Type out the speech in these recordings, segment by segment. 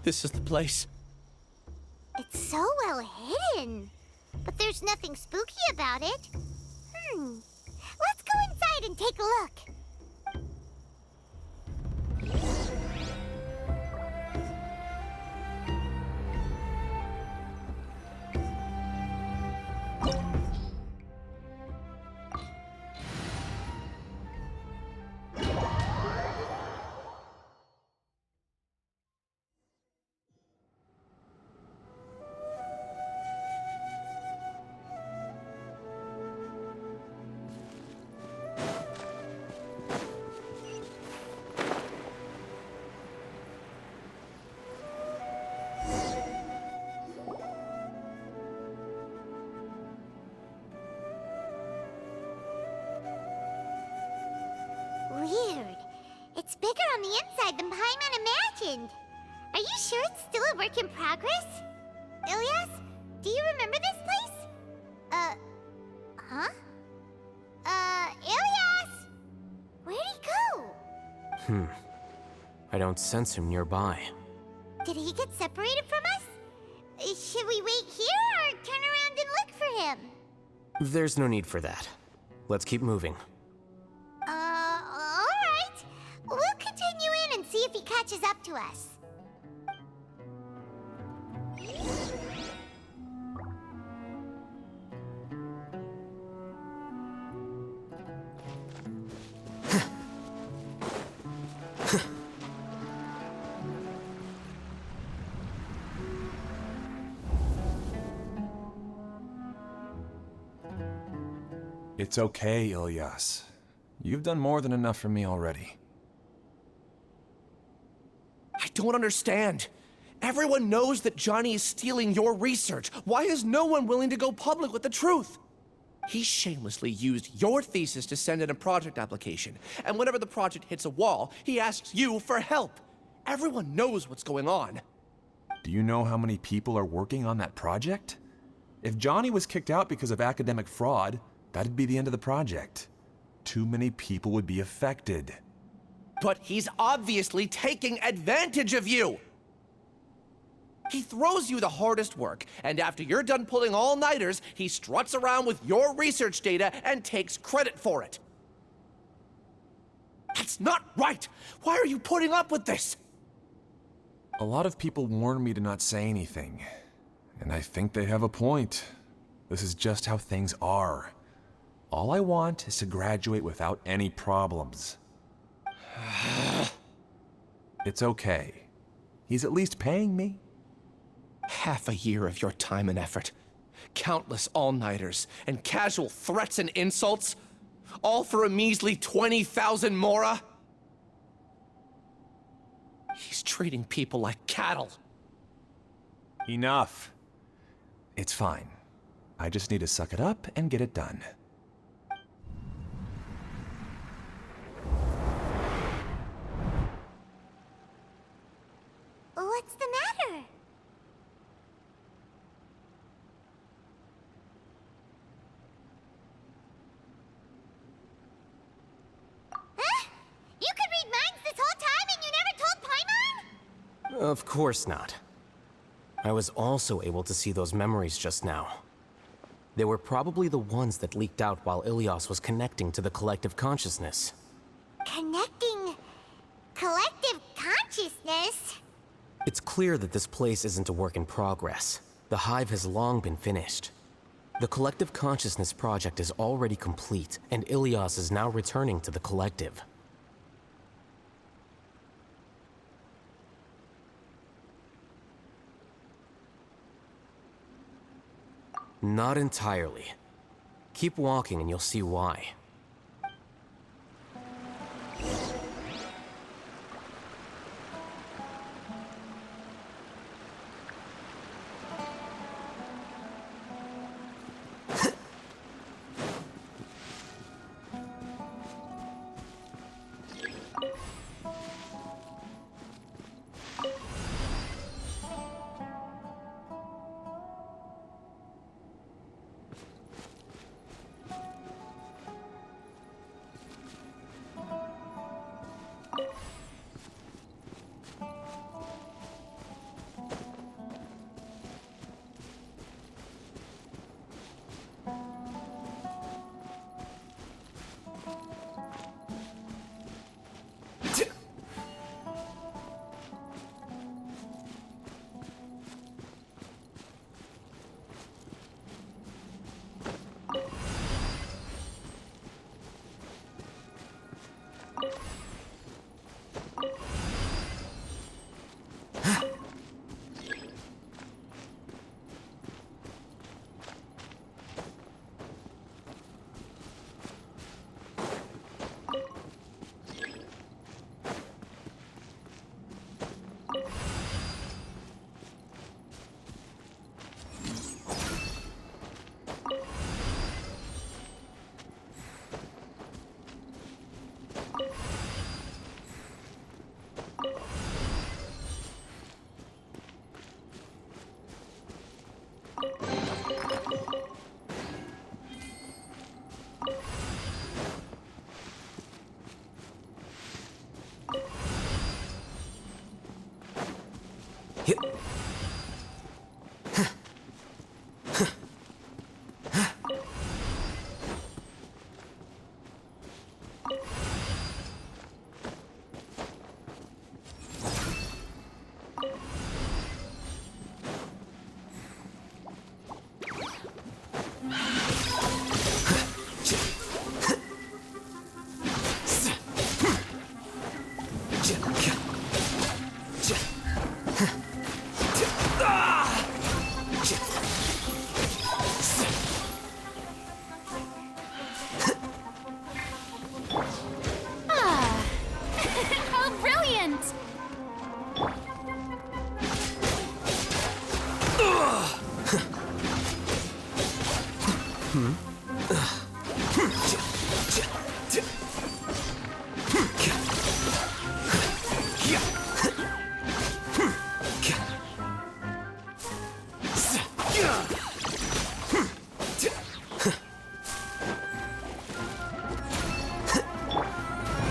This is the place. It's so well hidden. But there's nothing spooky about it. Let's go inside and take a look. Weird. It's bigger on the inside than Paimon imagined. Are you sure it's still a work in progress? Ilyas, do you remember this place? Huh? Ilyas! Where'd he go? I don't sense him nearby. Did he get separated from us? Should we wait here or turn around and look for him? There's no need for that. Let's keep moving. Alright. We'll continue in and see if he catches up to us. It's okay, Ilyas. You've done more than enough for me already. I don't understand. Everyone knows that Johnny is stealing your research. Why is no one willing to go public with the truth? He shamelessly used your thesis to send in a project application, and whenever the project hits a wall, he asks you for help. Everyone knows what's going on. Do you know how many people are working on that project? If Johnny was kicked out because of academic fraud, that'd be the end of the project. Too many people would be affected. But he's obviously taking advantage of you! He throws you the hardest work, and after you're done pulling all-nighters, he struts around with your research data and takes credit for it. That's not right! Why are you putting up with this? A lot of people warn me to not say anything, and I think they have a point. This is just how things are. All I want is to graduate without any problems. It's okay. He's at least paying me. Half a year of your time and effort, countless all-nighters, and casual threats and insults, all for a measly 20,000 mora? He's treating people like cattle. Enough. It's fine. I just need to suck it up and get it done. What's the matter? Huh? You could read minds this whole time and you never told Paimon? Of course not. I was also able to see those memories just now. They were probably the ones that leaked out while Ilyas was connecting to the collective consciousness. Connecting collective consciousness? It's clear that this place isn't a work in progress. The hive has long been finished. The collective consciousness project is already complete, and Ilyas is now returning to the collective. Not entirely. Keep walking and you'll see why.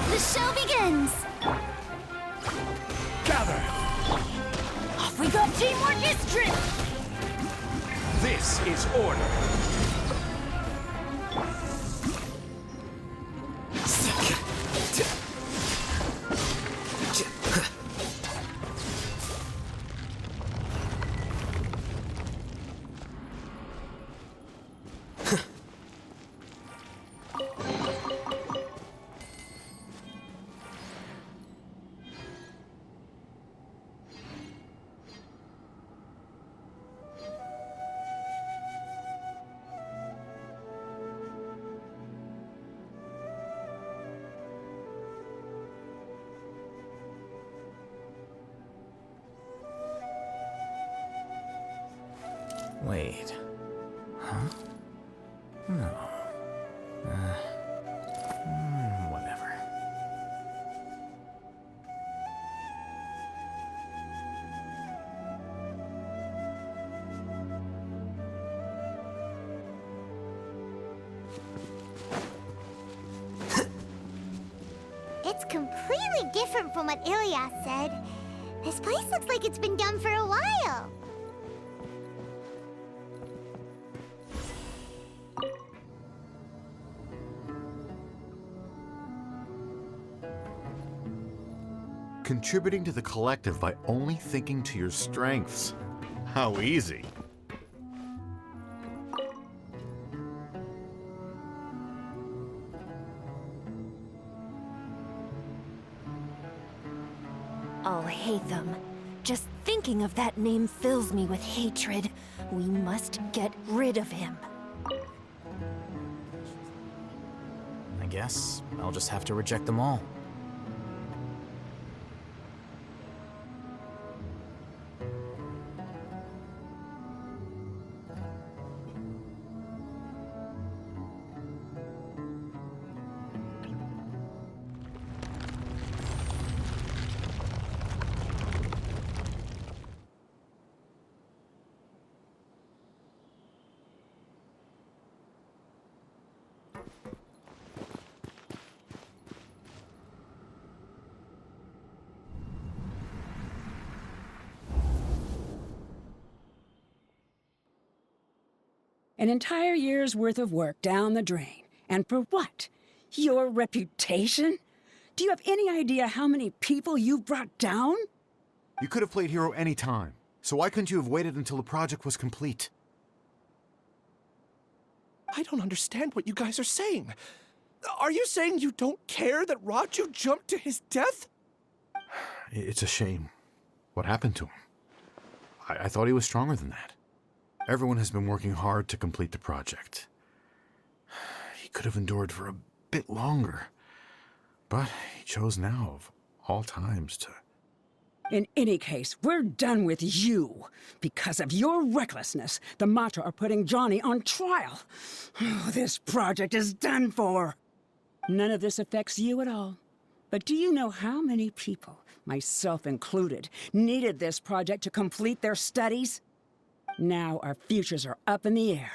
The show begins! Gather! Off we go, Teamwork is strength! This is order. Wait. Huh? No. Whatever. It's completely different from what Ilias said. This place looks like it's been done for a while. Contributing to the collective by only thinking to your strengths. How easy. Alhaitham. Just thinking of that name fills me with hatred. We must get rid of him. I guess I'll just have to reject them all. An entire year's worth of work down the drain. And for what? Your reputation? Do you have any idea how many people you brought down? You could have played hero any time, so why couldn't you have waited until the project was complete? I don't understand what you guys are saying. Are you saying you don't care that Raju jumped to his death? It's a shame. What happened to him? I thought he was stronger than that. Everyone has been working hard to complete the project. He could have endured for a bit longer, but he chose now, of all times, to... In any case, we're done with you. Because of your recklessness, the Matra are putting Johnny on trial. This project is done for. None of this affects you at all. But do you know how many people, myself included, needed this project to complete their studies? Now our futures are up in the air.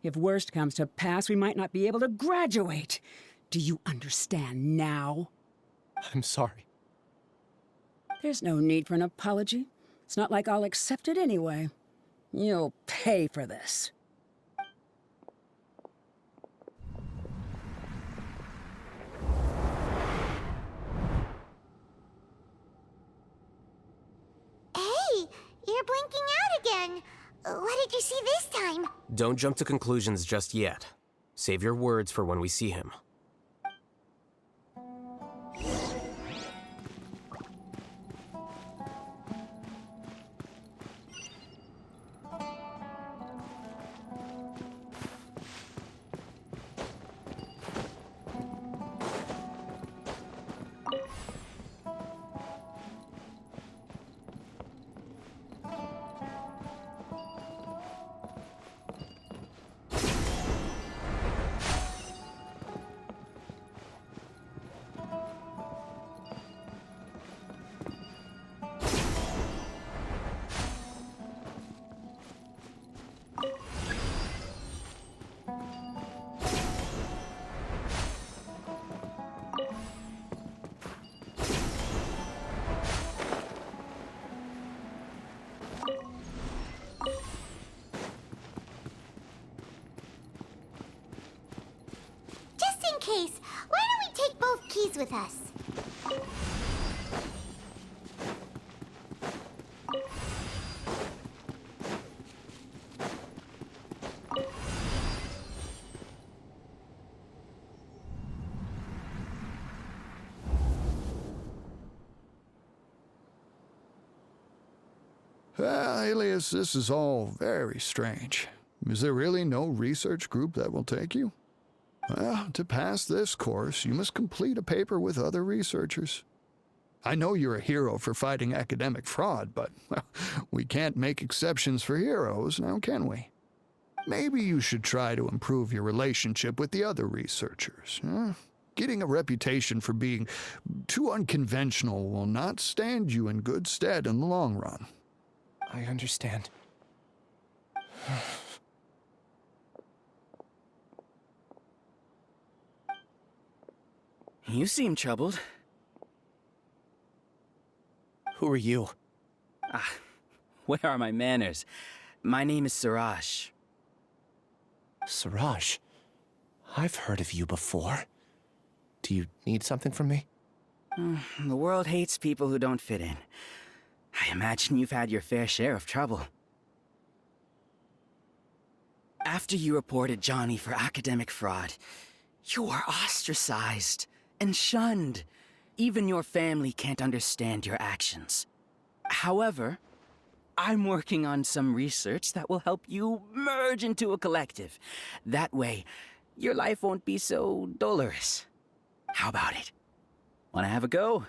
If worst comes to pass, we might not be able to graduate. Do you understand now? I'm sorry. There's no need for an apology. It's not like I'll accept it anyway. You'll pay for this. Hey, you're blinking out again. What did you see this time? Don't jump to conclusions just yet. Save your words for when we see him. case, why don't we take both keys with us? Alias, this is all very strange. Is there really no research group that will take you? Well, to pass this course, you must complete a paper with other researchers. I know you're a hero for fighting academic fraud, but well, we can't make exceptions for heroes, now can we? Maybe you should try to improve your relationship with the other researchers. Getting a reputation for being too unconventional will not stand you in good stead in the long run. I understand. You seem troubled. Who are you? Where are my manners? My name is Siraj. Siraj. I've heard of you before. Do you need something from me? The world hates people who don't fit in. I imagine you've had your fair share of trouble. After you reported Johnny for academic fraud, you were ostracized and shunned. Even your family can't understand your actions. However, I'm working on some research that will help you merge into a collective. That way, your life won't be so dolorous. How about it? Wanna have a go?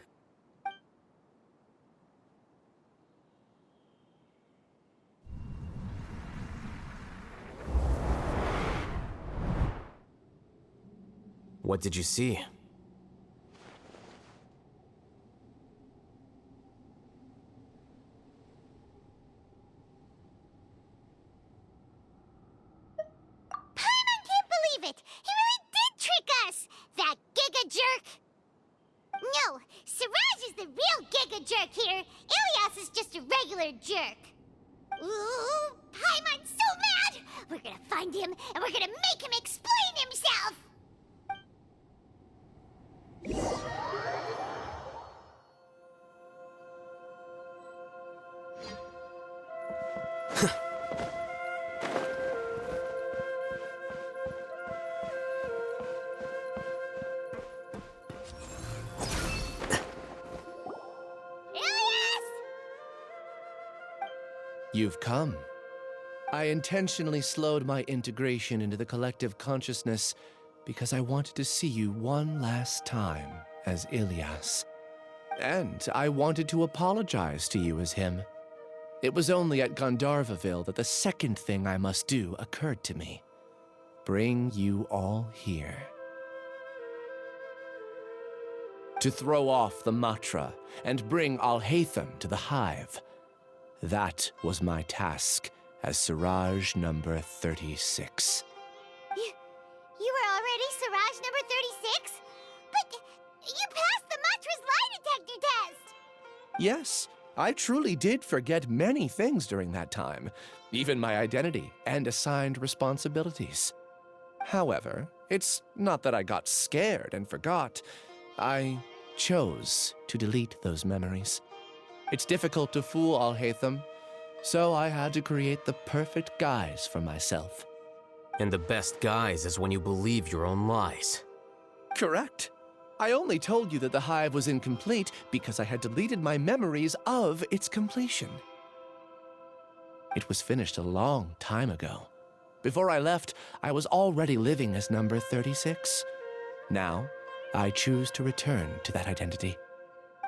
What did you see? Paimon can't believe it! He really did trick us! That giga jerk! No, Siraj is the real giga jerk here. Ilias is just a regular jerk. Ooh, Paimon's so mad! We're gonna find him, and we're gonna make him explain himself! You've come. I intentionally slowed my integration into the collective consciousness because I wanted to see you one last time as Ilias. And I wanted to apologize to you as him. It was only at Gandharvaville that the second thing I must do occurred to me. Bring you all here. To throw off the Matra and bring Alhaitham to the Hive. That was my task as Siraj number 36. You were already Siraj number 36? But you passed the Matra's lie detector test! Yes, I truly did forget many things during that time, even my identity and assigned responsibilities. However, it's not that I got scared and forgot. I chose to delete those memories. It's difficult to fool Alhaitham, so I had to create the perfect guise for myself. And the best guise is when you believe your own lies. Correct. I only told you that the Hive was incomplete because I had deleted my memories of its completion. It was finished a long time ago. Before I left, I was already living as number 36. Now, I choose to return to that identity.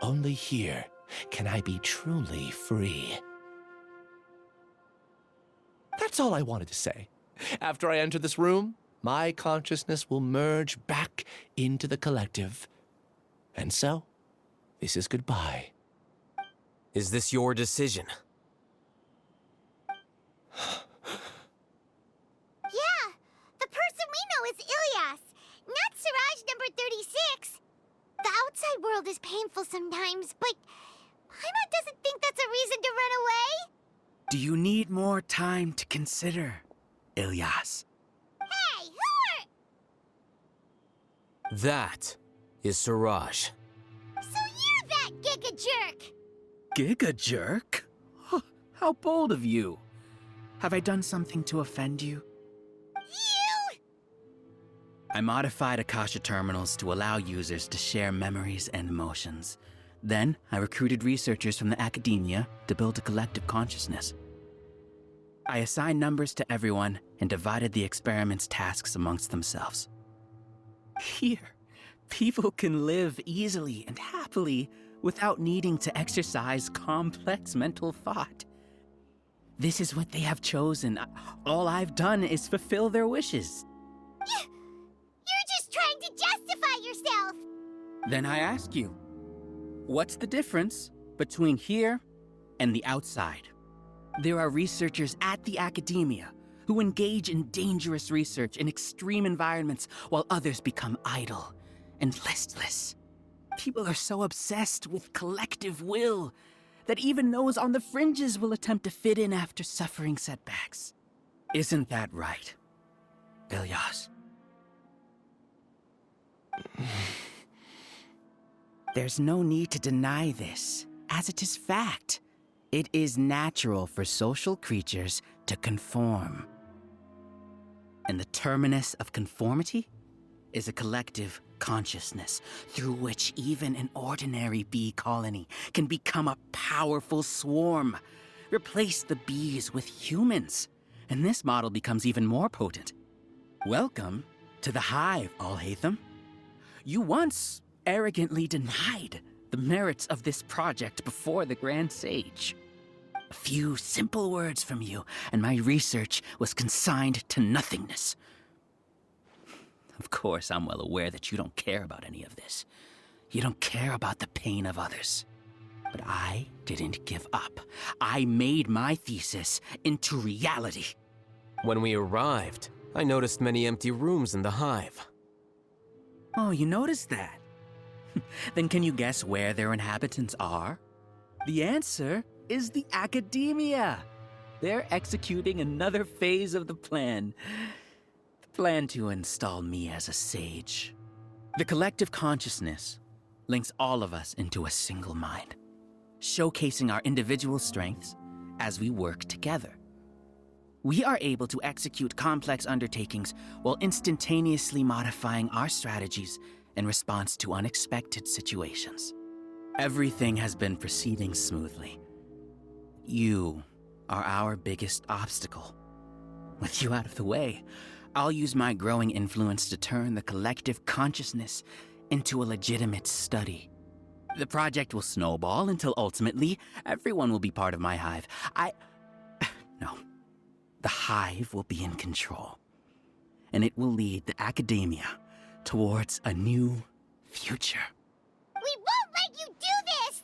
Only here can I be truly free. That's all I wanted to say. After I enter this room, my consciousness will merge back into the collective. And so, this is goodbye. Is this your decision? Yeah, the person we know is Ilias, not Siraj number 36. The outside world is painful sometimes, but Paimon doesn't think that's a reason to run away. Do you need more time to consider, Ilias? Hey, who That is Siraj. So you're that Giga Jerk! Giga jerk? Huh, how bold of you. Have I done something to offend you? You! I modified Akasha terminals to allow users to share memories and emotions. Then, I recruited researchers from the academia to build a collective consciousness. I assigned numbers to everyone and divided the experiment's tasks amongst themselves. Here, people can live easily and happily without needing to exercise complex mental thought. This is what they have chosen. All I've done is fulfill their wishes. You're just trying to justify yourself! Then I ask you, what's the difference between here and the outside? There are researchers at the academia who engage in dangerous research in extreme environments while others become idle and listless. People are so obsessed with collective will that even those on the fringes will attempt to fit in after suffering setbacks. Isn't that right, Ilyas? There's no need to deny this, as it is fact. It is natural for social creatures to conform. And the terminus of conformity is a collective consciousness through which even an ordinary bee colony can become a powerful swarm. Replace the bees with humans, and this model becomes even more potent. Welcome to the hive, Alhaitham. You once arrogantly denied the merits of this project before the Grand Sage. A few simple words from you, and my research was consigned to nothingness. Of course, I'm well aware that you don't care about any of this. You don't care about the pain of others. But I didn't give up. I made my thesis into reality. When we arrived, I noticed many empty rooms in the hive. Oh, you noticed that? Then can you guess where their inhabitants are? The answer is the academia. They're executing another phase of the plan. The plan to install me as a sage. The collective consciousness links all of us into a single mind, showcasing our individual strengths as we work together. We are able to execute complex undertakings while instantaneously modifying our strategies in response to unexpected situations. Everything has been proceeding smoothly. You are our biggest obstacle. With you out of the way, I'll use my growing influence to turn the collective consciousness into a legitimate study. The project will snowball until ultimately everyone will be part of my hive. No. The hive will be in control, and it will lead the academia towards a new future. We won't let you do this!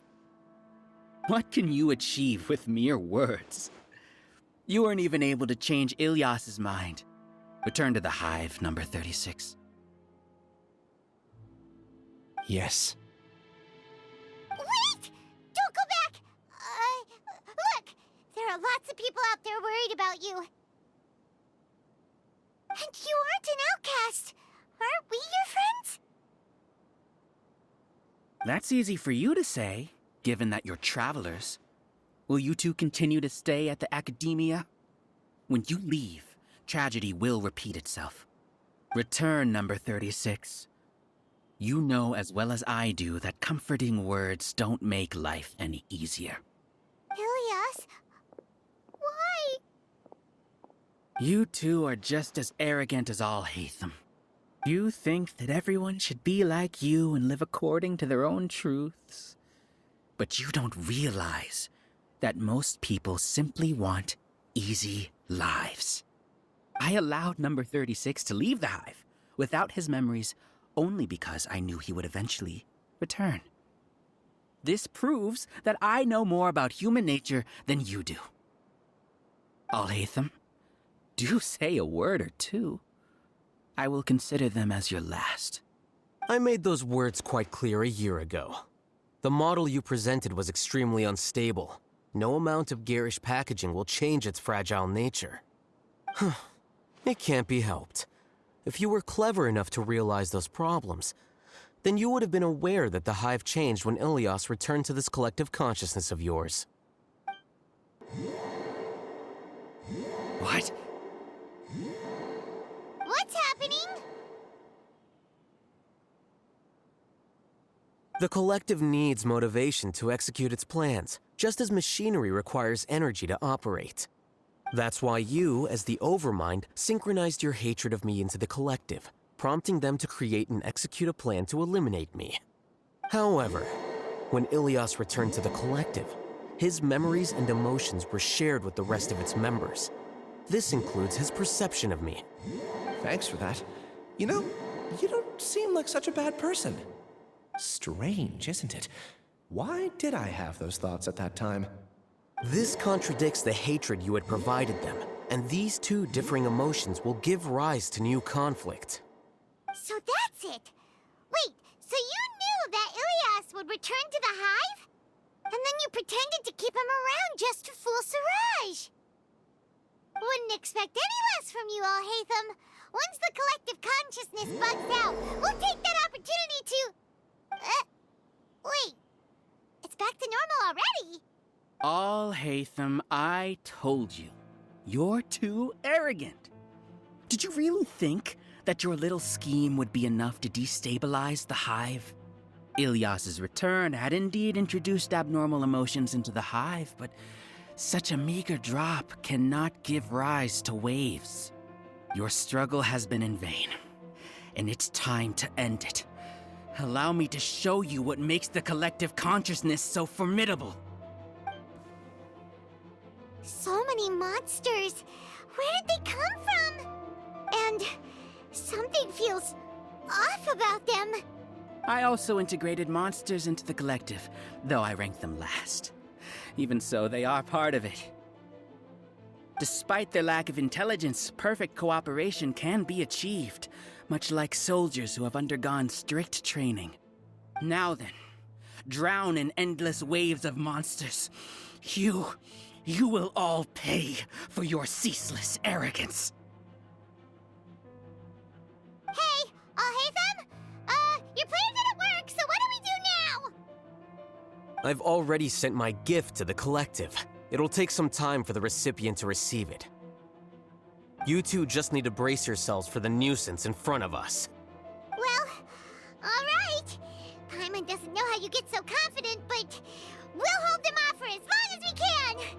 What can you achieve with mere words? You weren't even able to change Ilyas's mind. Return to the hive, number 36. Yes. Wait! Don't go back! Look! There are lots of people out there worried about you. And you aren't an outcast. Aren't we your friends? That's easy for you to say, given that you're travelers. Will you two continue to stay at the academia? When you leave, tragedy will repeat itself. Return, number 36. You know as well as I do that comforting words don't make life any easier. Ilyas? Why? You two are just as arrogant as Alhaitham. You think that everyone should be like you and live according to their own truths. But you don't realize that most people simply want easy lives. I allowed number 36 to leave the hive without his memories only because I knew he would eventually return. This proves that I know more about human nature than you do. Alhaitham, do say a word or two. I will consider them as your last. I made those words quite clear a year ago. The model you presented was extremely unstable. No amount of garish packaging will change its fragile nature. It can't be helped. If you were clever enough to realize those problems, then you would have been aware that the Hive changed when Ilias returned to this collective consciousness of yours. What? What's happening? The collective needs motivation to execute its plans, just as machinery requires energy to operate. That's why you, as the Overmind, synchronized your hatred of me into the collective, prompting them to create and execute a plan to eliminate me. However, when Ilias returned to the collective, his memories and emotions were shared with the rest of its members. This includes his perception of me. Thanks for that. You know, you don't seem like such a bad person. Strange, isn't it? Why did I have those thoughts at that time? This contradicts the hatred you had provided them, and these two differing emotions will give rise to new conflict. So that's it. Wait, so you knew that Ilias would return to the Hive? And then you pretended to keep him around just to fool Siraj. Wouldn't expect any less from you, Alhaitham. Once the collective consciousness bugs out, we'll take that opportunity to... wait. It's back to normal already. Alhaitham, I told you. You're too arrogant. Did you really think that your little scheme would be enough to destabilize the Hive? Ilias's return had indeed introduced abnormal emotions into the Hive, but such a meager drop cannot give rise to waves. Your struggle has been in vain, and it's time to end it. Allow me to show you what makes the collective consciousness so formidable. So many monsters. Where did they come from? And something feels off about them. I also integrated monsters into the collective, though I ranked them last. Even so, they are part of it. Despite their lack of intelligence, perfect cooperation can be achieved, much like soldiers who have undergone strict training. Now then, drown in endless waves of monsters. You will all pay for your ceaseless arrogance. Hey, Alhaitham? Your plan didn't work, so what do we do now? I've already sent my gift to the collective. It'll take some time for the recipient to receive it. You two just need to brace yourselves for the nuisance in front of us. Well, alright. Paimon doesn't know how you get so confident, but we'll hold them off for as long as we can.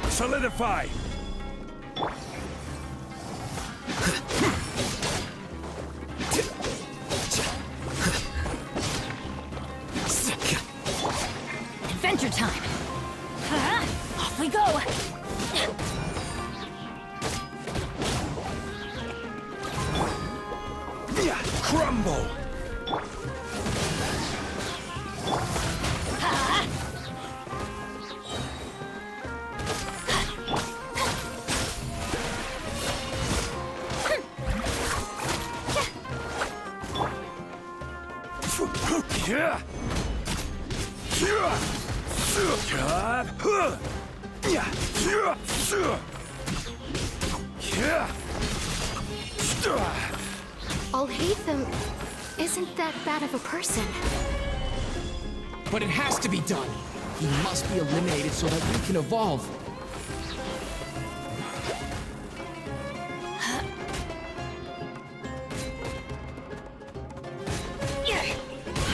Solidify! Adventure time! Off we go! Crumble! Alhaitham isn't that bad of a person. But it has to be done. He must be eliminated so that we can evolve.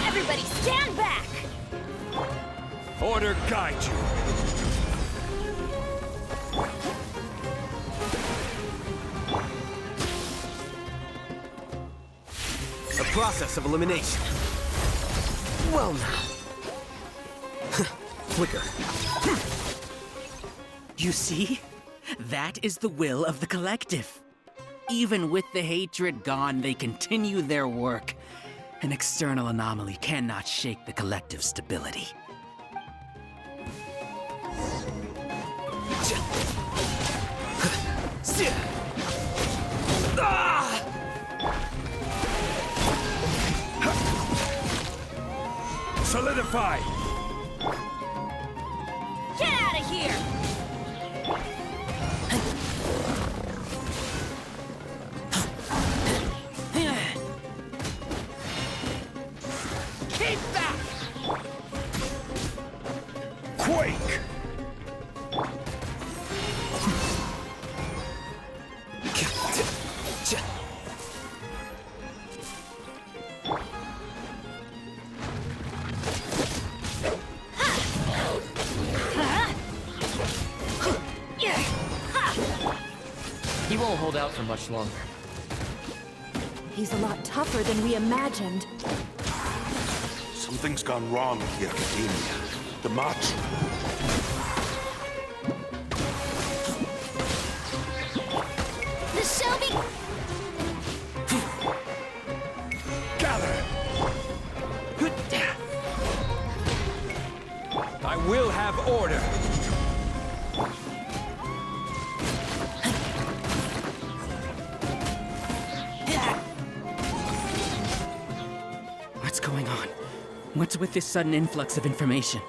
Everybody stand back! Order guide you. The process of elimination. Well now. Flicker. You see? That is the will of the collective. Even with the hatred gone, they continue their work. An external anomaly cannot shake the collective's stability. Solidify! Get out of here! Keep back! Quake! He won't hold out for much longer. He's a lot tougher than we imagined. Something's gone wrong with the Academia. The March. The Shelby... Gather! I will have order! What's going on? What's with this sudden influx of information?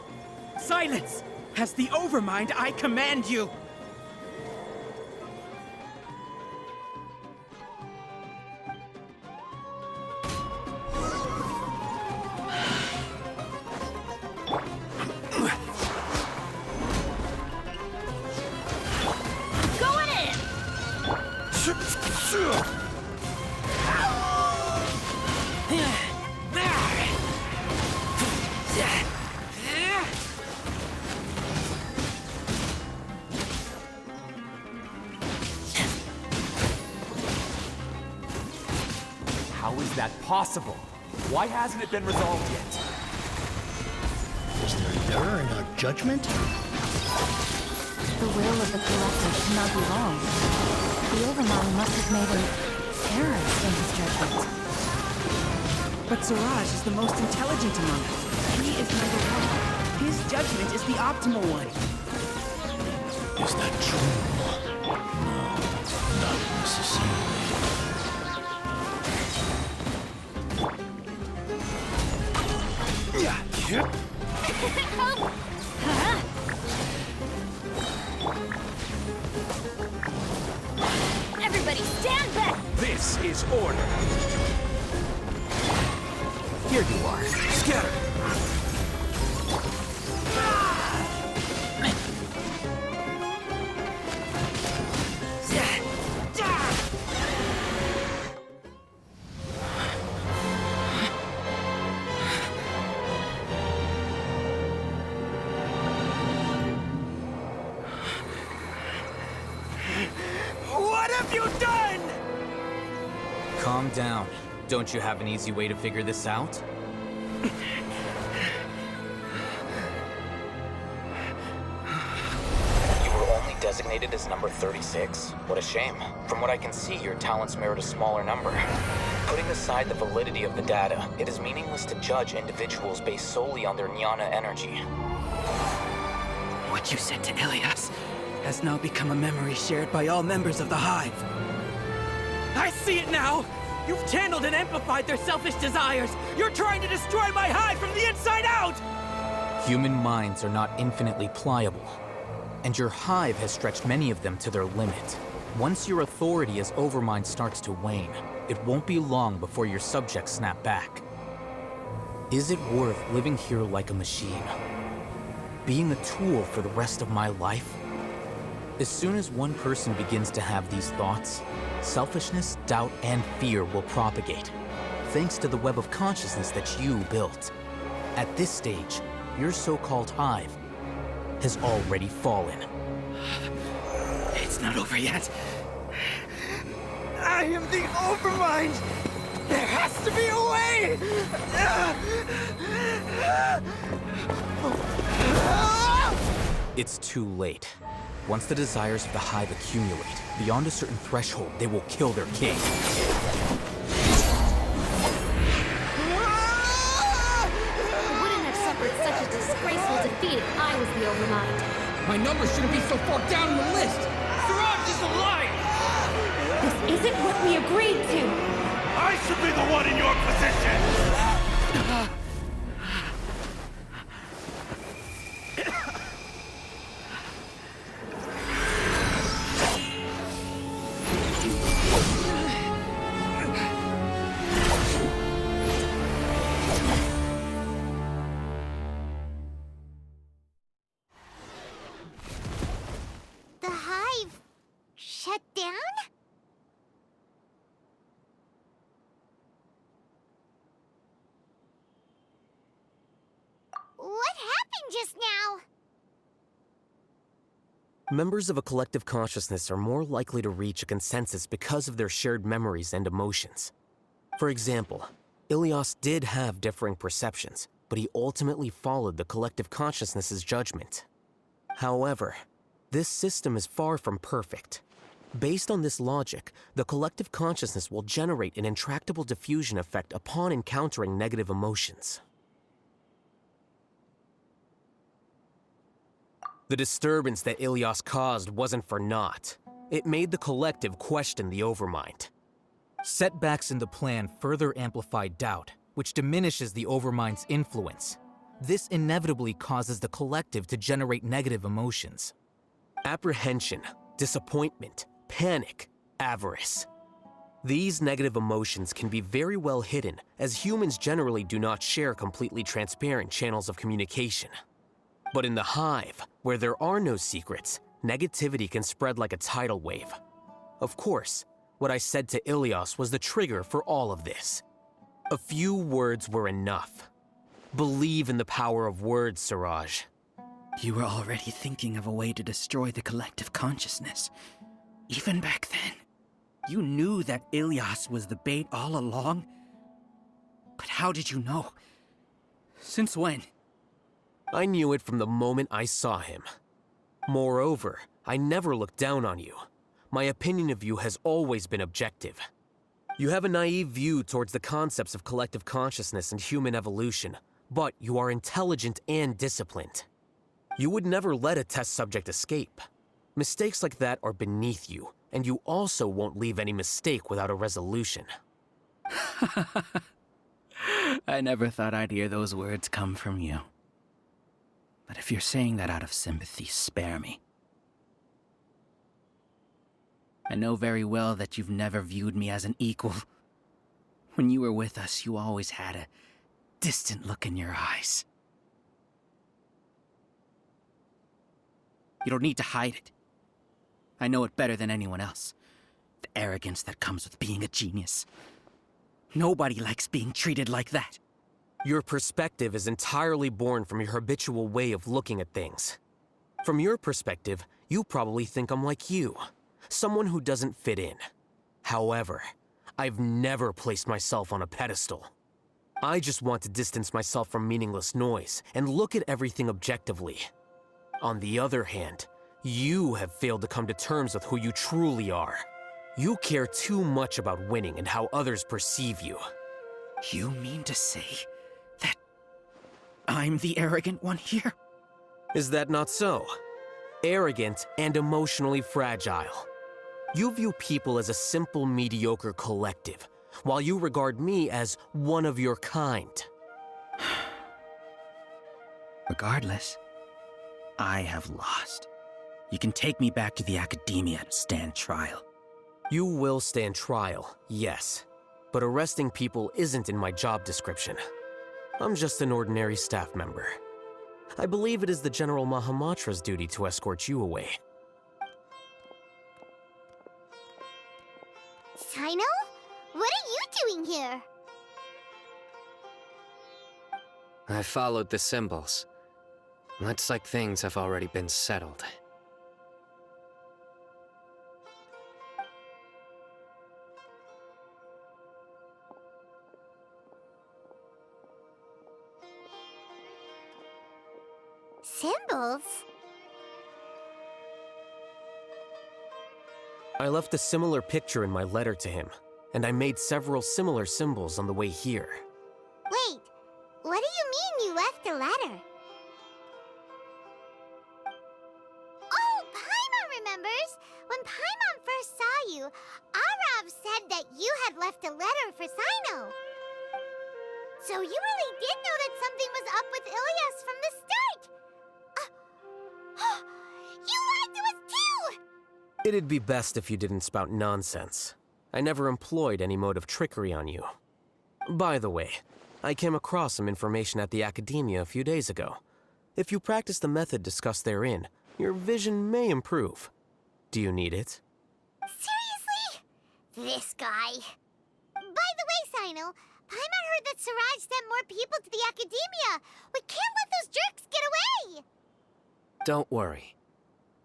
Silence! As the Overmind, I command you! Going in! How is that possible? Why hasn't it been resolved yet? Is there an error in our judgment? The will of the Collective cannot be wrong. The Overmind must have made an error in his judgment. But Siraj is the most intelligent among us. He is never wrong. His judgment is the optimal one. Is that true? No, not necessarily. Everybody stand back! This is order! Here you are. Scatter! What have you done? Calm down. Don't you have an easy way to figure this out? You were only designated as number 36. What a shame. From what I can see, your talents merit a smaller number. Putting aside the validity of the data, it is meaningless to judge individuals based solely on their jnana energy. What you said to Ilias has now become a memory shared by all members of the Hive. I see it now! You've channeled and amplified their selfish desires! You're trying to destroy my hive from the inside out! Human minds are not infinitely pliable, and your hive has stretched many of them to their limit. Once your authority as Overmind starts to wane, it won't be long before your subjects snap back. Is it worth living here like a machine? Being a tool for the rest of my life? As soon as one person begins to have these thoughts, selfishness, doubt, and fear will propagate, thanks to the web of consciousness that you built. At this stage, your so-called hive has already fallen. It's not over yet. I am the Overmind! There has to be a way! It's too late. Once the desires of the hive accumulate, beyond a certain threshold, they will kill their king. I wouldn't have suffered such a disgraceful defeat if I was the Overmind. My numbers shouldn't be so far down in the list! Siraj is alive! This isn't what we agreed to! I should be the one in your position! What happened just now? Members of a collective consciousness are more likely to reach a consensus because of their shared memories and emotions. For example, Ilias did have differing perceptions, but he ultimately followed the collective consciousness's judgment. However, this system is far from perfect. Based on this logic, the collective consciousness will generate an intractable diffusion effect upon encountering negative emotions. The disturbance that Ilias caused wasn't for naught. It made the collective question the Overmind. Setbacks in the plan further amplify doubt, which diminishes the Overmind's influence. This inevitably causes the collective to generate negative emotions. Apprehension, disappointment, panic, avarice. These negative emotions can be very well hidden, as humans generally do not share completely transparent channels of communication. But in the Hive, where there are no secrets, negativity can spread like a tidal wave. Of course, what I said to Ilias was the trigger for all of this. A few words were enough. Believe in the power of words, Siraj. You were already thinking of a way to destroy the collective consciousness. Even back then, you knew that Ilias was the bait all along. But how did you know? Since when? I knew it from the moment I saw him. Moreover, I never looked down on you. My opinion of you has always been objective. You have a naive view towards the concepts of collective consciousness and human evolution, but you are intelligent and disciplined. You would never let a test subject escape. Mistakes like that are beneath you, and you also won't leave any mistake without a resolution. I never thought I'd hear those words come from you. But if you're saying that out of sympathy, spare me. I know very well that you've never viewed me as an equal. When you were with us, you always had a distant look in your eyes. You don't need to hide it. I know it better than anyone else. The arrogance that comes with being a genius. Nobody likes being treated like that. Your perspective is entirely born from your habitual way of looking at things. From your perspective, you probably think I'm like you, someone who doesn't fit in. However, I've never placed myself on a pedestal. I just want to distance myself from meaningless noise and look at everything objectively. On the other hand, you have failed to come to terms with who you truly are. You care too much about winning and how others perceive you. You mean to say that I'm the arrogant one here? Is that not so? Arrogant and emotionally fragile. You view people as a simple, mediocre collective, while you regard me as one of your kind. Regardless, I have lost. You can take me back to the academia to stand trial. You will stand trial, yes. But arresting people isn't in my job description. I'm just an ordinary staff member. I believe it is the General Mahamatra's duty to escort you away. Sino? What are you doing here? I followed the symbols. Looks like things have already been settled. Symbols? I left a similar picture in my letter to him, and I made several similar symbols on the way here. Wait, what do you mean you left a letter? Oh, Paimon remembers! When Paimon first saw you, Arav said that you had left a letter for Sino. So you really did know that something was up with Ilias from the start! You lied to us too! It'd be best if you didn't spout nonsense. I never employed any mode of trickery on you. By the way, I came across some information at the Academia a few days ago. If you practice the method discussed therein, your vision may improve. Do you need it? Seriously? This guy. By the way, Sino, Paimon heard that Siraj sent more people to the Academia. We can't let those jerks get away! Don't worry.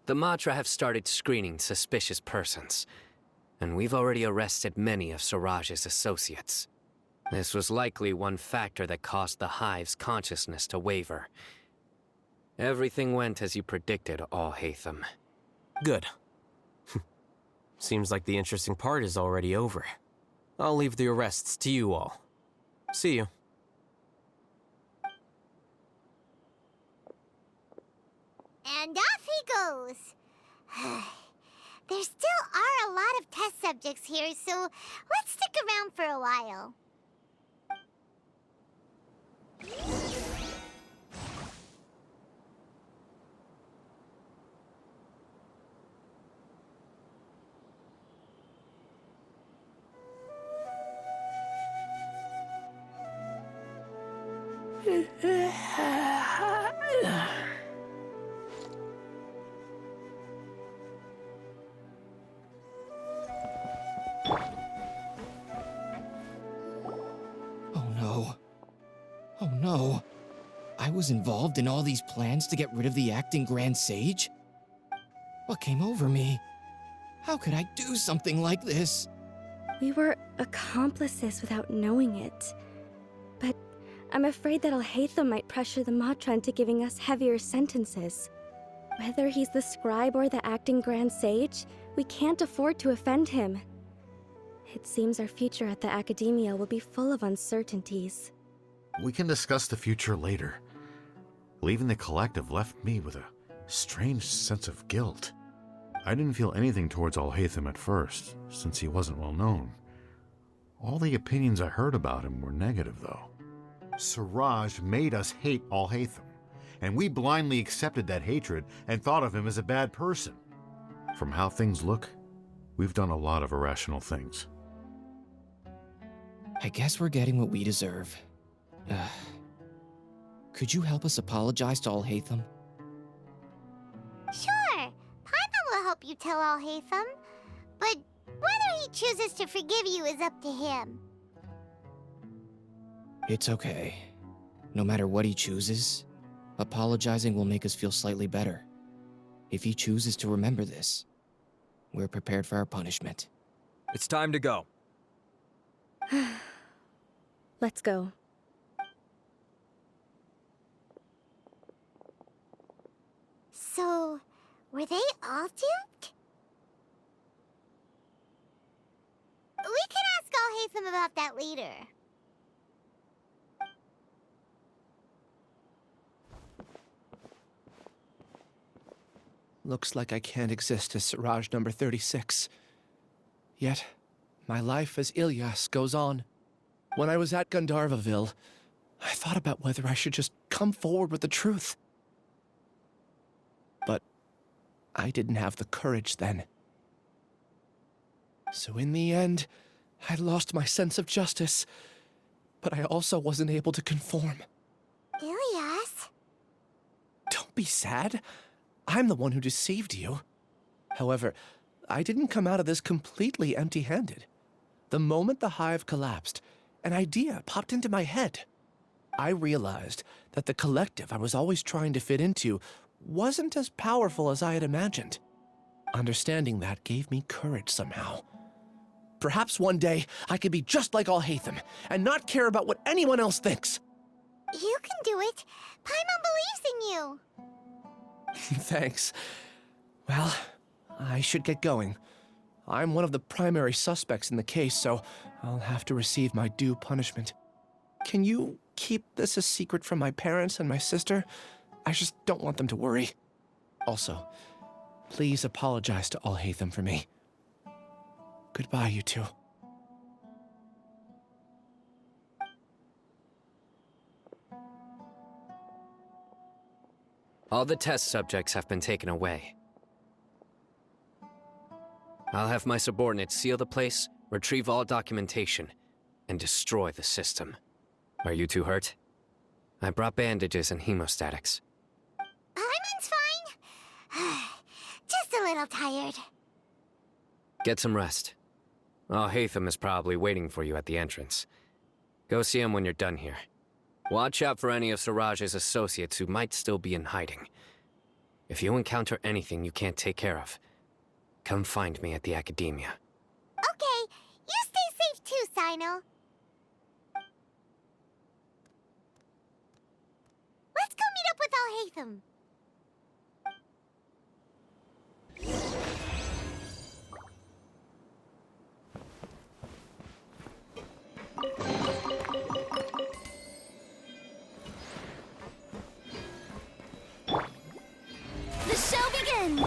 The Matra have started screening suspicious persons, and we've already arrested many of Siraj's associates. This was likely one factor that caused the Hive's consciousness to waver. Everything went as you predicted, Alhaitham. Good. Seems like the interesting part is already over. I'll leave the arrests to you all. See you. And off he goes. There still are a lot of test subjects here, so let's stick around for a while. Oh no. Oh no. I was involved in all these plans to get rid of the acting Grand Sage? What came over me? How could I do something like this? We were accomplices without knowing it. But I'm afraid that Alhaitham might pressure the Matra into giving us heavier sentences. Whether he's the scribe or the acting Grand Sage, we can't afford to offend him. It seems our future at the Academia will be full of uncertainties. We can discuss the future later. Leaving the collective left me with a strange sense of guilt. I didn't feel anything towards Alhaitham at first, since he wasn't well known. All the opinions I heard about him were negative, though. Siraj made us hate Alhaitham, and we blindly accepted that hatred and thought of him as a bad person. From how things look, we've done a lot of irrational things. I guess we're getting what we deserve. Could you help us apologize to Alhaitham? Sure, Paimon will help you tell Alhaitham, but whether he chooses to forgive you is up to him. It's okay. No matter what he chooses, apologizing will make us feel slightly better. If he chooses to remember this, we're prepared for our punishment. It's time to go. Let's go. So, were they all duped? We can ask Alhaitham about that later. Looks like I can't exist as Siraj number 36. Yet, my life as Ilyas goes on. When I was at Gandharvaville, I thought about whether I should just come forward with the truth. But I didn't have the courage then. So in the end, I lost my sense of justice, but I also wasn't able to conform. Ilyas? Don't be sad. I'm the one who deceived you. However, I didn't come out of this completely empty-handed. The moment the hive collapsed, an idea popped into my head. I realized that the collective I was always trying to fit into wasn't as powerful as I had imagined. Understanding that gave me courage somehow. Perhaps one day I could be just like Alhaitham and not care about what anyone else thinks. You can do it. Paimon believes in you. Thanks. Well, I should get going. I'm one of the primary suspects in the case, so I'll have to receive my due punishment. Can you keep this a secret from my parents and my sister? I just don't want them to worry. Also, please apologize to Alhaitham for me. Goodbye, you two. All the test subjects have been taken away. I'll have my subordinates seal the place, retrieve all documentation, and destroy the system. Are you two hurt? I brought bandages and hemostatics. Paimon's fine. Just a little tired. Get some rest. Alhaitham is probably waiting for you at the entrance. Go see him when you're done here. Watch out for any of Siraj's associates who might still be in hiding. If you encounter anything you can't take care of, come find me at the Academia. Okay, you stay safe too, Sino. Let's go meet up with Alhaitham. The show begins!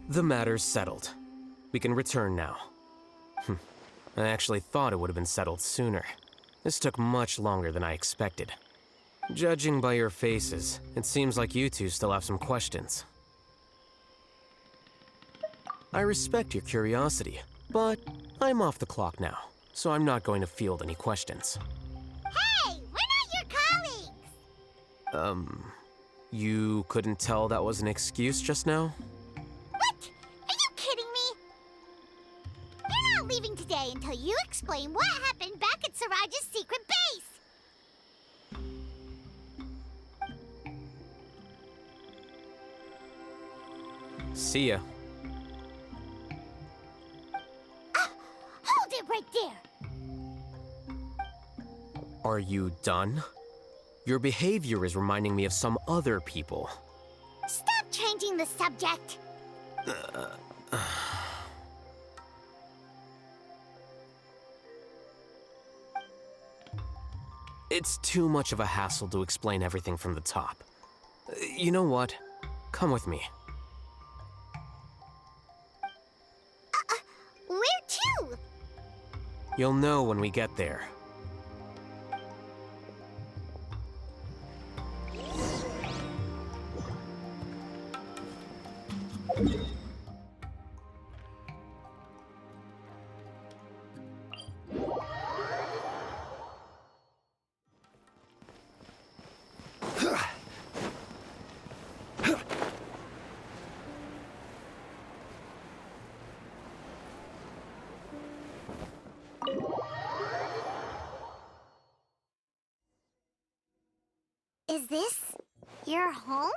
The matter's settled. We can return now. I actually thought it would have been settled sooner. This took much longer than I expected. Judging by your faces, it seems like you two still have some questions. I respect your curiosity, but I'm off the clock now, so I'm not going to field any questions. Hey, we're not your colleagues! You couldn't tell that was an excuse just now? What? Are you kidding me? You're not leaving today until you explain what happened back at Siraj's secret base! See ya. Hold it right there! Are you done? Your behavior is reminding me of some other people. Stop changing the subject! It's too much of a hassle to explain everything from the top. You know what? Come with me. Where to? You'll know when we get there. Is this your home?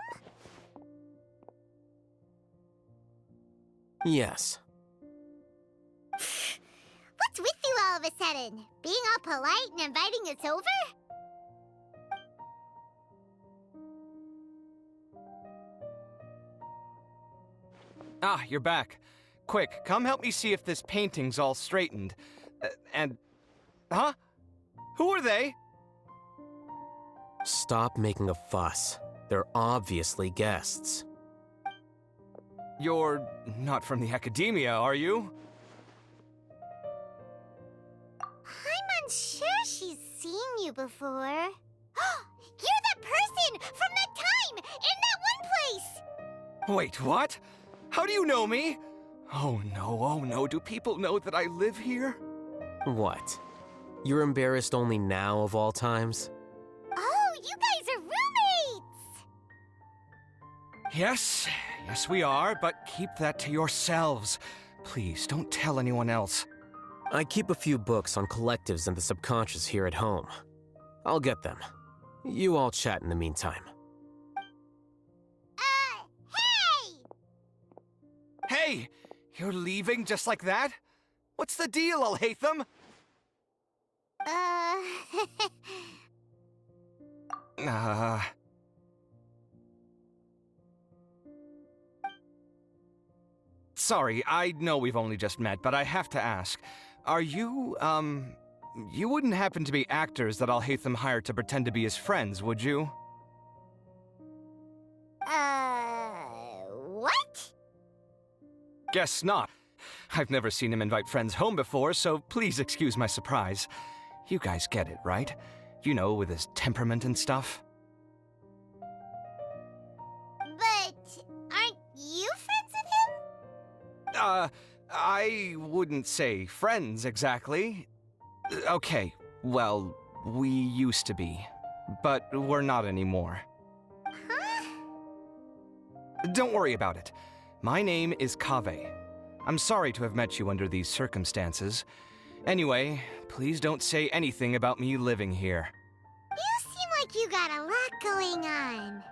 Yes. What's with you all of a sudden? Being all polite and inviting us over? Ah, you're back. Quick, come help me see if this painting's all straightened. Huh? Who are they? Stop making a fuss. They're obviously guests. You're not from the Academia, are you? I'm unsure she's seen you before. You're that person from that time in that one place! Wait, what? How do you know me? Oh no, do people know that I live here? What? You're embarrassed only now of all times? Oh, you guys are roommates! Yes we are, but keep that to yourselves. Please, don't tell anyone else. I keep a few books on collectives and the subconscious here at home. I'll get them. You all chat in the meantime. Hey! You're leaving just like that? What's the deal, Alhaitham? Sorry, I know we've only just met, but I have to ask. Are you, you wouldn't happen to be actors that Alhaitham hired to pretend to be his friends, would you? What? Guess not. I've never seen him invite friends home before, so please excuse my surprise. You guys get it, right? You know, with his temperament and stuff. But aren't you friends with him? I wouldn't say friends exactly. Okay, well, We used to be, but we're not anymore. Huh? Don't worry about it. My name is Kaveh. I'm sorry to have met you under these circumstances. Anyway, please don't say anything about me living here. You seem like you got a lot going on.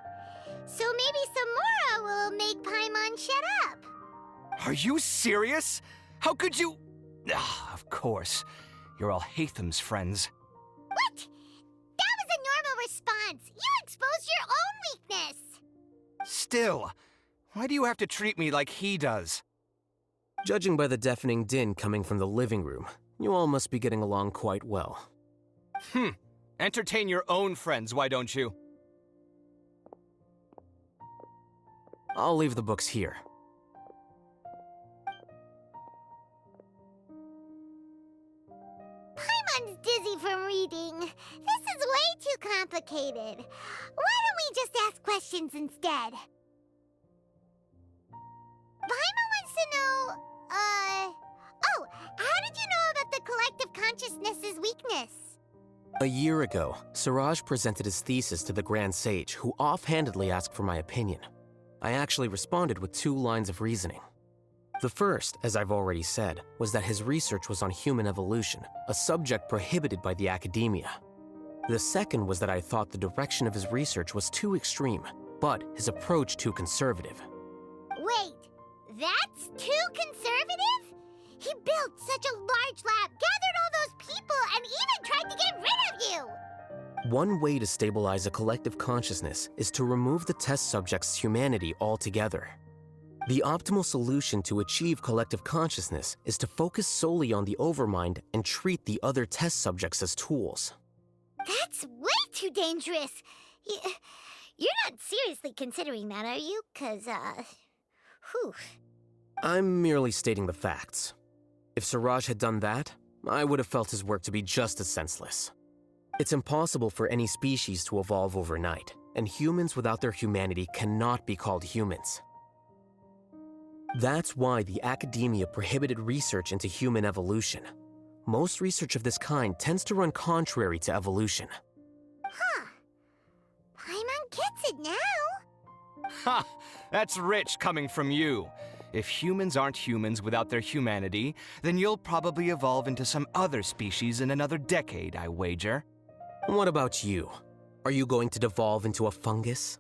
So maybe Samora will make Paimon shut up. Are you serious? How could you... of course. You're Alhaitham's friends. What? That was a normal response. You exposed your own weakness. Still, why do you have to treat me like he does? Judging by the deafening din coming from the living room, you all must be getting along quite well. Entertain your own friends, why don't you? I'll leave the books here. Paimon's dizzy from reading. This is way too complicated. Why don't we just ask questions instead? Paimon wants to know, oh, how did you know about the collective consciousness's weakness? A year ago, Siraj presented his thesis to the Grand Sage, who offhandedly asked for my opinion. I actually responded with 2 lines of reasoning. The first, as I've already said, was that his research was on human evolution, a subject prohibited by the academia. The second was that I thought the direction of his research was too extreme, but his approach too conservative. Wait, that's too conservative? He built such a large lab, gathered all those people, and even tried to get rid of you! One way to stabilize a collective consciousness is to remove the test subject's humanity altogether. The optimal solution to achieve collective consciousness is to focus solely on the overmind and treat the other test subjects as tools. That's way too dangerous. You're not seriously considering that, are you? 'Cause, whew. I'm merely stating the facts. If Siraj had done that, I would have felt his work to be just as senseless. It's impossible for any species to evolve overnight, and humans without their humanity cannot be called humans. That's why the academia prohibited research into human evolution. Most research of this kind tends to run contrary to evolution. Huh. Paimon gets it now. Ha! That's rich coming from you. If humans aren't humans without their humanity, then you'll probably evolve into some other species in another decade, I wager. What about you? Are you going to devolve into a fungus?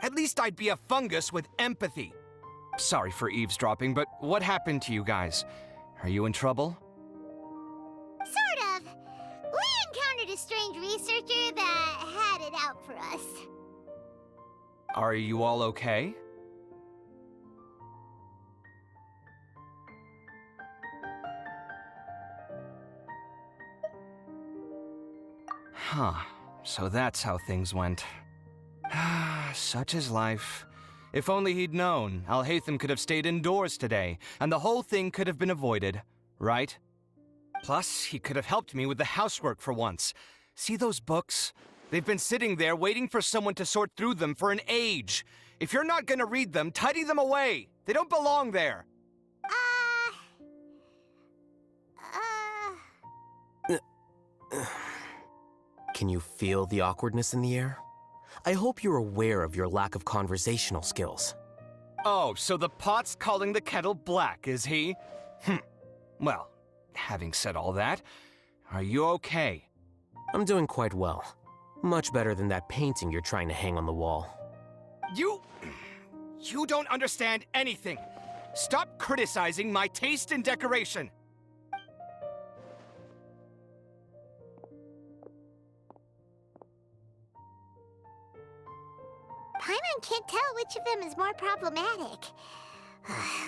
At least I'd be a fungus with empathy. Sorry for eavesdropping, but what happened to you guys? Are you in trouble? Sort of. We encountered a strange researcher that had it out for us. Are you all okay? Huh. So that's how things went. Such is life. If only he'd known, Alhaitham could have stayed indoors today, and the whole thing could have been avoided, right? Plus, he could have helped me with the housework for once. See those books? They've been sitting there waiting for someone to sort through them for an age. If you're not gonna read them, tidy them away. They don't belong there. Can you feel the awkwardness in the air? I hope you're aware of your lack of conversational skills. Oh, so the pot's calling the kettle black, is he? Well, having said all that, are you okay? I'm doing quite well. Much better than that painting you're trying to hang on the wall. You don't understand anything. Stop criticizing my taste in decoration. Paimon can't tell which of them is more problematic.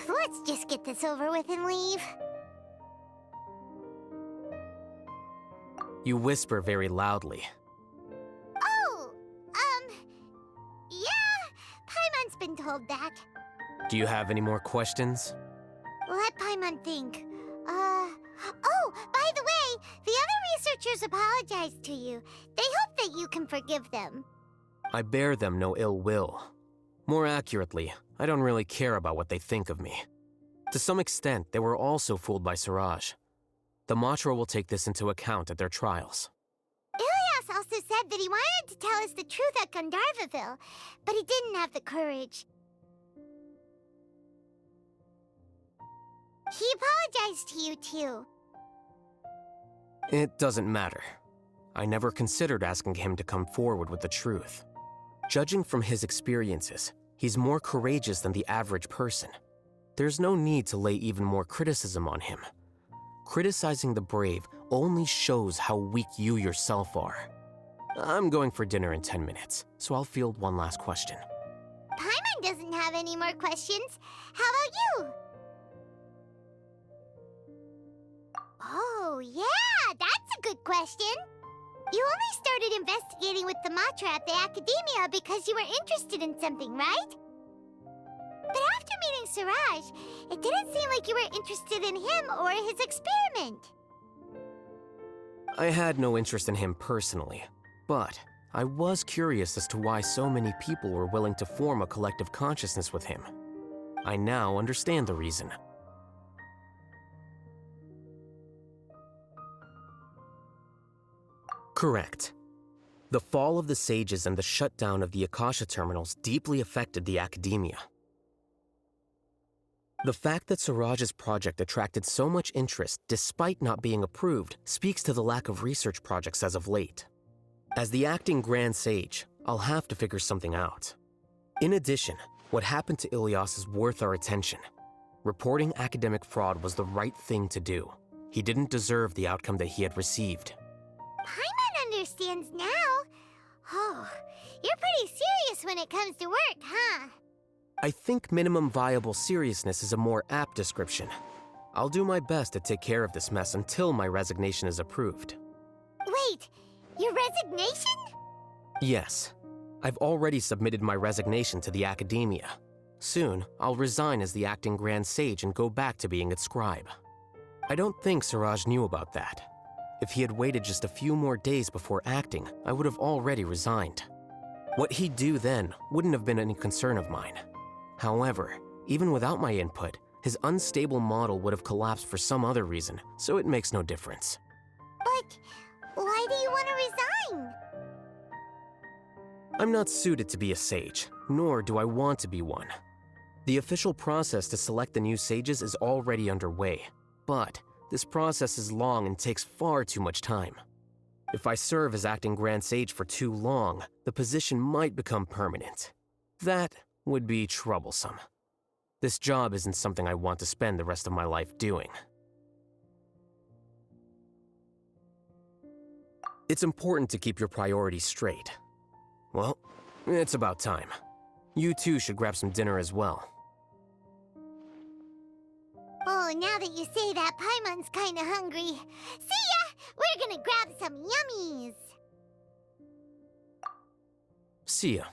Let's just get this over with and leave. You whisper very loudly. Oh, yeah, Paimon's been told that. Do you have any more questions? Let Paimon think. Oh, by the way, the other researchers apologized to you. They hope that you can forgive them. I bear them no ill will. More accurately, I don't really care about what they think of me. To some extent, they were also fooled by Siraj. The Matra will take this into account at their trials. Ilias said that he wanted to tell us the truth at Gandharvaville, but he didn't have the courage. He apologized to you, too. It doesn't matter. I never considered asking him to come forward with the truth. Judging from his experiences, he's more courageous than the average person. There's no need to lay even more criticism on him. Criticizing the brave only shows how weak you yourself are. I'm going for dinner in 10 minutes, so I'll field one last question. Paimon doesn't have any more questions. How about you? Oh, yeah, that's a good question. You only started investigating with the Matra at the Academia because you were interested in something, right? But after meeting Siraj, it didn't seem like you were interested in him or his experiment. I had no interest in him personally, but I was curious as to why so many people were willing to form a collective consciousness with him. I now understand the reason. Correct. The fall of the Sages and the shutdown of the Akasha terminals deeply affected the Academia. The fact that Siraj's project attracted so much interest despite not being approved speaks to the lack of research projects as of late. As the acting Grand Sage, I'll have to figure something out. In addition, what happened to Ilias is worth our attention. Reporting academic fraud was the right thing to do. He didn't deserve the outcome that he had received. Paimon understands now. Oh, you're pretty serious when it comes to work, huh? I think minimum viable seriousness is a more apt description. I'll do my best to take care of this mess until my resignation is approved. Wait, your resignation? Yes. I've already submitted my resignation to the Academia. Soon, I'll resign as the acting Grand Sage and go back to being its scribe. I don't think Siraj knew about that. If he had waited just a few more days before acting, I would have already resigned. What he'd do then wouldn't have been any concern of mine. However, even without my input, his unstable model would have collapsed for some other reason, so it makes no difference. But why do you want to resign? I'm not suited to be a sage, nor do I want to be one. The official process to select the new sages is already underway, but this process is long and takes far too much time. If I serve as acting Grand Sage for too long, the position might become permanent. That would be troublesome. This job isn't something I want to spend the rest of my life doing. It's important to keep your priorities straight. Well, it's about time. You too should grab some dinner as well. Oh, now that you say that, Paimon's kinda hungry. See ya! We're gonna grab some yummies! See ya.